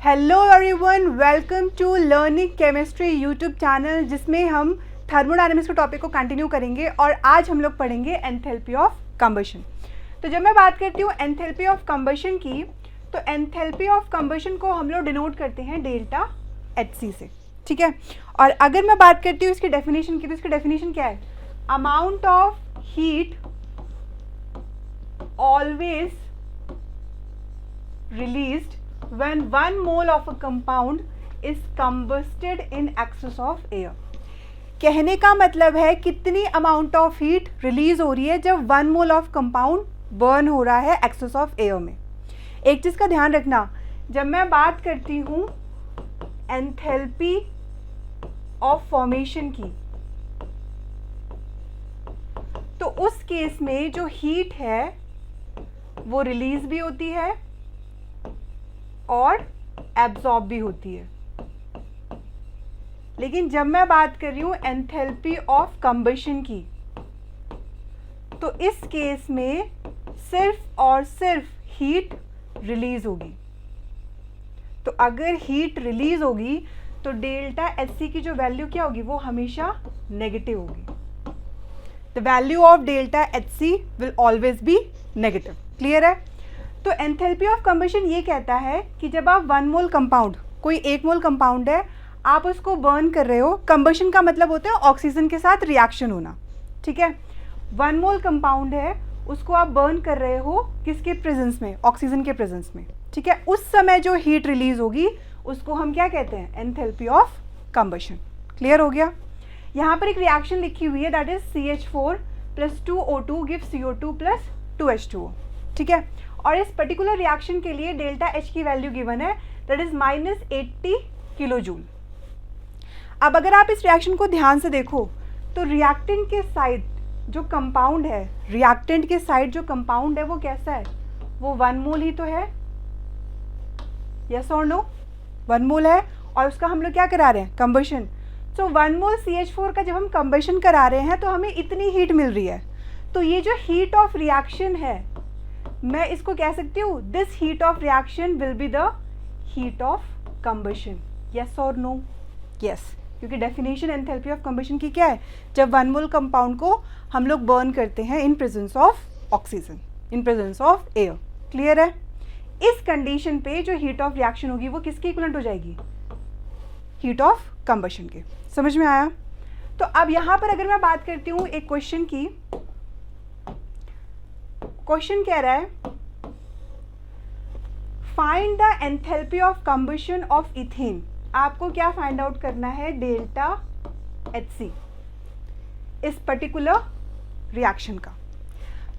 Hello everyone, welcome to learning chemistry YouTube channel, जिसमें हम thermodynamics के टॉपिक को कंटिन्यू करेंगे और आज हम लोग पढ़ेंगे एंथैल्पी ऑफ कंबशन। तो जब मैं बात करती हूँ एंथैल्पी ऑफ कंबशन की, तो एंथैल्पी ऑफ कंबशन को हम लोग डिनोट करते हैं डेल्टा HC से, ठीक है। और अगर मैं बात करती हूँ इसकी डेफिनेशन की, तो इसकी डेफिनेशन क्या है? Amount of heat always released when 1 mole of a compound is combusted in excess of air। कहने का मतलब है कितनी अमाउंट ऑफ हीट रिलीज हो रही है जब 1 मोल ऑफ कंपाउंड बर्न हो रहा है एक्सेस ऑफ एयर में। एक चीज़ का ध्यान रखना, जब मैं बात करती हूँ एंथैल्पी ऑफ फॉर्मेशन की, तो उस केस में जो हीट है वो रिलीज भी होती है और एब्जॉर्ब भी होती है। लेकिन जब मैं बात कर रही हूँ एंथैल्पी ऑफ कंबशन की, तो इस केस में सिर्फ और सिर्फ हीट रिलीज होगी। तो अगर हीट रिलीज होगी तो डेल्टा HC की जो वैल्यू क्या होगी, वो हमेशा नेगेटिव होगी। The value of delta HC will always be negative. Clear है? तो एंथैल्पी ऑफ कंबशन ये कहता है कि जब आप 1 मोल कंपाउंड, कोई 1 मोल कंपाउंड है, आप उसको बर्न कर रहे हो। कंबशन का मतलब होता है ऑक्सीजन के साथ रिएक्शन होना, ठीक है। 1 मोल कंपाउंड है, उसको आप बर्न कर रहे हो किसके प्रेजेंस में? ऑक्सीजन के प्रेजेंस में, ठीक है। उस समय जो हीट रिलीज होगी उसको हम क्या कहते हैं? Enthalpy of combustion. क्लियर हो गया? यहाँ पर एक रिएक्शन लिखी हुई है, that is CH4 + 2O2 gives CO2 + 2H2O, ठीक है। और इस पर्टिकुलर रिएक्शन के लिए डेल्टा H की वैल्यू गिवन है, दैट इज -80 किलो जूल। अब अगर आप इस रिएक्शन को ध्यान से देखो तो रिएक्टेंट के साइड जो कंपाउंड है, रिएक्टेंट के साइड जो कंपाउंड है वो कैसा है? वो 1 मोल ही तो है, यस और नो? 1 मोल है और उसका हम लोग क्या करा रहे हैं? कंबशन। सो 1 मोल CH4 का जब हम कंबशन करा रहे हैं तो हमें इतनी हीट मिल रही है। तो ये जो हीट ऑफ रिएक्शन है, मैं इसको कह सकती हूँ this heat of reaction will be the heat of combustion. Yes और नो? यस, क्योंकि डेफिनेशन एंथैल्पी ऑफ कंबशन की क्या है? जब 1 मोल कंपाउंड को हम लोग बर्न करते हैं in presence of oxygen, in presence of air. Clear है? इस कंडीशन पे जो हीट ऑफ रिएक्शन होगी वो किसकी इक्विवेलेंट हो जाएगी? हीट ऑफ कंबशन के। समझ में आया? तो अब यहाँ पर अगर मैं बात करती हूँ एक क्वेश्चन की, क्वेश्चन कह रहा है find the enthalpy of combustion of ethane. आपको क्या फाइंड आउट करना है? डेल्टा HC इस पर्टिकुलर रिएक्शन का।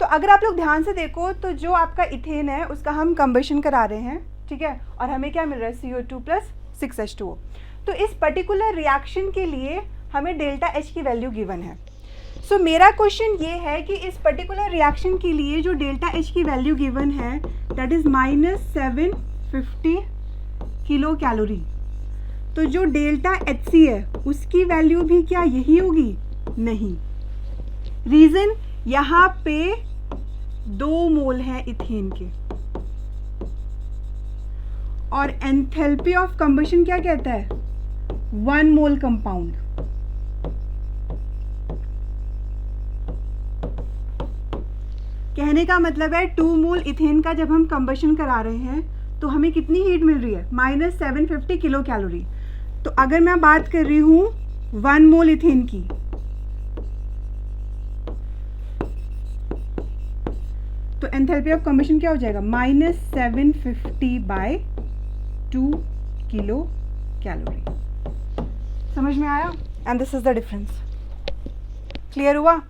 तो अगर आप लोग ध्यान से देखो तो जो आपका इथेन है उसका हम कंबशन करा रहे हैं, ठीक है, और हमें क्या मिल रहा है? CO2 + 6H2O। तो इस पर्टिकुलर रिएक्शन के लिए हमें डेल्टा H की वैल्यू गिवन है। सो मेरा क्वेश्चन ये है कि इस पर्टिकुलर रिएक्शन के लिए जो डेल्टा H की वैल्यू गिवन है, दैट इज -750 किलो कैलोरी। तो जो डेल्टा HC है उसकी वैल्यू भी क्या यही होगी? नहीं। रीजन, यहाँ पे 2 मोल हैं इथेन के, और एंथैल्पी ऑफ कंबशन क्या कहता है? 1 मोल कंपाउंड। कहने का मतलब है 2 मोल इथेन का जब हम कंबशन करा रहे हैं तो हमें कितनी हीट मिल रही है? -750 किलो कैलोरी। तो अगर मैं बात कर रही हूँ 1 मोल इथेन की, तो एंथैल्पी ऑफ कंबशन क्या हो जाएगा? -750/2 किलो कैलोरी। समझ में आया? And this is the difference. Clear हुआ?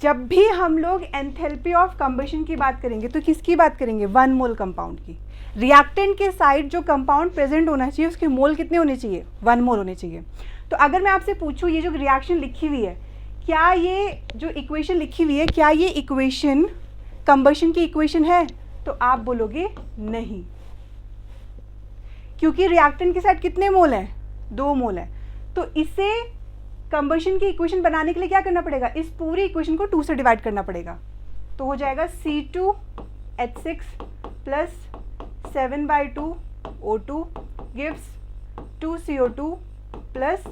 जब भी हम लोग एंथैल्पी ऑफ कंबशन की बात करेंगे तो किसकी बात करेंगे? 1 मोल कंपाउंड की। रिएक्टेंट के साइड जो कंपाउंड प्रेजेंट होना चाहिए उसके मोल कितने होने चाहिए? 1 मोल होने चाहिए। तो अगर मैं आपसे पूछूं ये जो रिएक्शन लिखी हुई है, क्या ये जो इक्वेशन लिखी हुई है, क्या ये इक्वेशन कंबशन की इक्वेशन है? तो आप बोलोगे नहीं, क्योंकि रिएक्टेंट के साइड कितने मोल हैं? 2 मोल है। तो इसे कंबशन की इक्वेशन बनाने के लिए क्या करना पड़ेगा? इस पूरी इक्वेशन को 2 से डिवाइड करना पड़ेगा। तो हो जाएगा C2H6 + 7/2 O2 gives 2 CO2 plus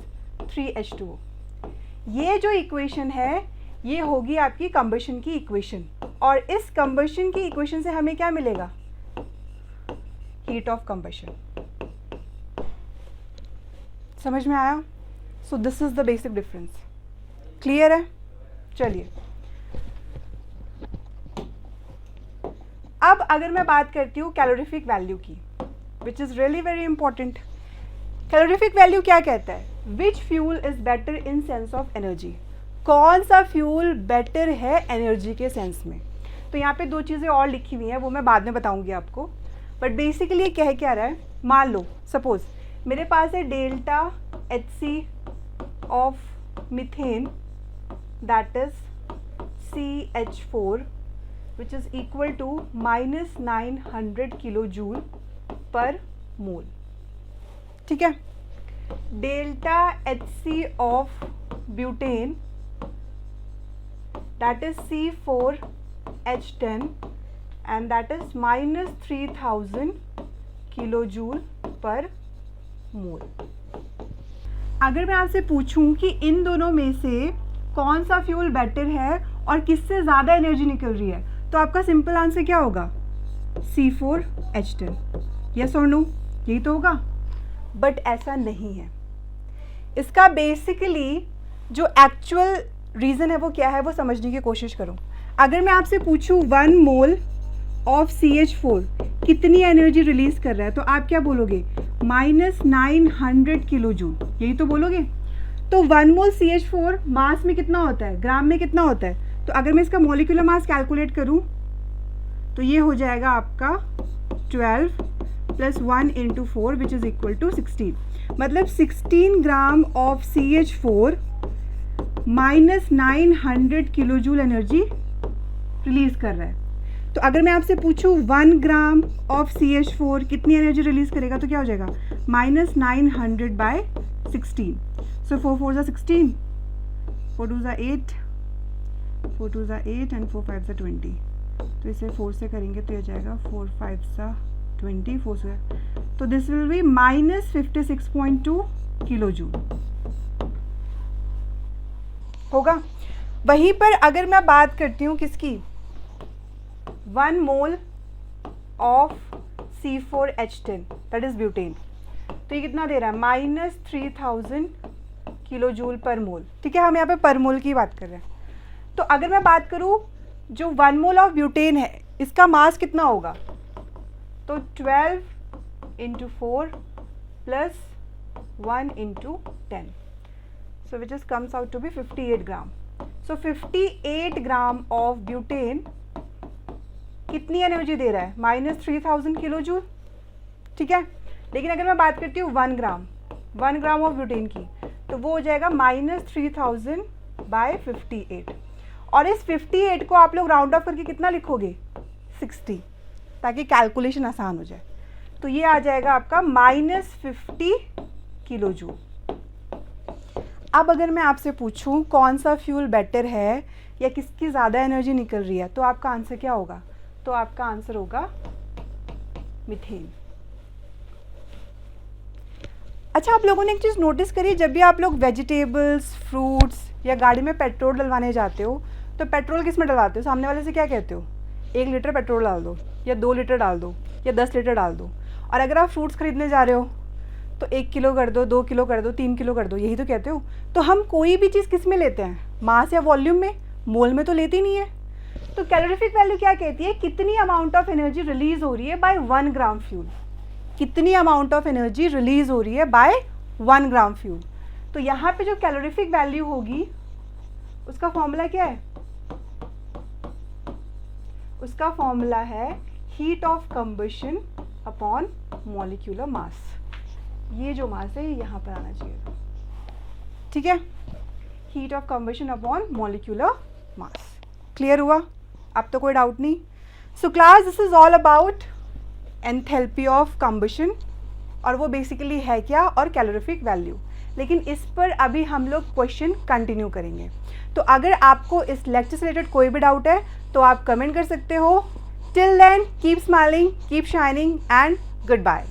3 H2O। ये जो इक्वेशन है ये होगी आपकी कंबशन की इक्वेशन, और इस कंबशन की इक्वेशन से हमें क्या मिलेगा? Heat of combustion. समझ में आया? So this is the basic difference. Clear है? चलिए अब अगर मैं बात करती हूँ कैलोरीफिक वैल्यू की, which is really very important. Calorific value क्या कहता है? Which fuel is better in sense of energy. कौन सा फ्यूल बेटर है एनर्जी के सेंस में? तो यहाँ पे दो चीज़ें और लिखी हुई हैं, वो मैं बाद में बताऊंगी आपको, बट बेसिकली ये कह क्या रहा है? मान लो सपोज मेरे पास है delta HC of methane that is CH4 which is equal to -900 kilo joule per mole. ठीक है। Delta HC of butane that is C4H10 and that is -3000 kilojoule per mole। अगर मैं आपसे पूछूं कि इन दोनों में से कौन सा फ्यूल बेटर है और किससे ज़्यादा एनर्जी निकल रही है, तो आपका सिंपल आंसर क्या होगा? C4H10। यस और नो? यही तो होगा। बट ऐसा नहीं है। इसका बेसिकली जो एक्चुअल रीज़न है वो क्या है, वो समझने की कोशिश करो। अगर मैं आपसे पूछूं 1 मोल ऑफ CH4 कितनी एनर्जी रिलीज कर रहा है, तो आप क्या बोलोगे? -900 किलो जूल, यही तो बोलोगे। तो 1 मोल CH4 मास में कितना होता है, ग्राम में कितना होता है? तो अगर मैं इसका मॉलिक्यूलर मास कैलकुलेट करूं तो ये हो जाएगा आपका 12 + 1 × 4 विच इज़ इक्वल टू 16। मतलब 16 gram of CH4 -900 kilo joule energy release कर रहा है। तो अगर मैं आपसे पूछूं 1 ग्राम ऑफ CH4 कितनी एनर्जी रिलीज करेगा, तो क्या हो जाएगा? -900/16। सो 4 4 16, 4 2 8, 4 2 8 एंड 4 5 20। तो इसे 4 से करेंगे तो ये जाएगा 4 5 20, 4 से, तो this will be -56.2 kilo joule होगा। वहीं पर अगर मैं बात करती हूँ किसकी? 1 mole of C4H10 that is butane, तो ये कितना दे रहा है? -3000 किलो जूल पर मोल। ठीक है, हम यहाँ पे पर मोल की बात कर रहे हैं। तो अगर मैं बात करूँ जो 1 मोल ऑफ ब्यूटेन है इसका मास कितना होगा, तो 12 × 4 + 1 × 10, so which is comes out to be 58 gram। so 58 gram of butane कितनी एनर्जी दे रहा है? -3000 किलो जूल। ठीक है, लेकिन अगर मैं बात करती हूँ 1 ग्राम ऑफ ब्यूटेन की, तो वो हो जाएगा -3000/58, और इस 58 को आप लोग राउंड ऑफ करके कितना लिखोगे? 60, ताकि कैलकुलेशन आसान हो जाए। तो ये आ जाएगा आपका -50 किलो जूल। अब अगर मैं आपसे पूछूं कौन सा फ्यूल बेटर है या किसकी ज़्यादा एनर्जी निकल रही है, तो आपका आंसर क्या होगा? तो आपका आंसर होगा मीथेन। अच्छा, आप लोगों ने एक चीज़ नोटिस करी, जब भी आप लोग वेजिटेबल्स, फ्रूट्स या गाड़ी में पेट्रोल डलवाने जाते हो तो पेट्रोल किस में डलवाते हो? सामने वाले से क्या कहते हो? 1 लीटर पेट्रोल डाल दो, या 2 लीटर डाल दो, या 10 लीटर डाल दो। और अगर आप फ्रूट्स खरीदने जा रहे हो तो 1 किलो कर दो, 2 किलो कर दो, 3 किलो कर दो, यही तो कहते हो। तो हम कोई भी चीज़ किस में लेते हैं? मास या वॉल्यूम में? मोल में तो लेते ही नहीं है। तो कैलोरीफिक वैल्यू क्या कहती है? कितनी अमाउंट ऑफ एनर्जी रिलीज हो रही है बाय 1 ग्राम फ्यूल। कितनी अमाउंट ऑफ एनर्जी रिलीज हो रही है बाय 1 ग्राम फ्यूल। तो यहाँ पे जो कैलोरीफिक वैल्यू होगी उसका फॉर्मूला क्या है? उसका फॉर्मूला है heat of combustion upon molecular mass. ये जो मास है ये यहाँ पर आना चाहिए। ठीक है, heat of combustion upon molecular mass. Clear हुआ? अब तो कोई डाउट नहीं। So class, this is all about enthalpy of combustion, और वो बेसिकली है क्या, और कैलोरीफिक वैल्यू। लेकिन इस पर अभी हम लोग क्वेश्चन कंटिन्यू करेंगे। तो अगर आपको इस लेक्चर से रिलेटेड कोई भी डाउट है तो आप कमेंट कर सकते हो। Till then keep smiling, keep shining and good bye.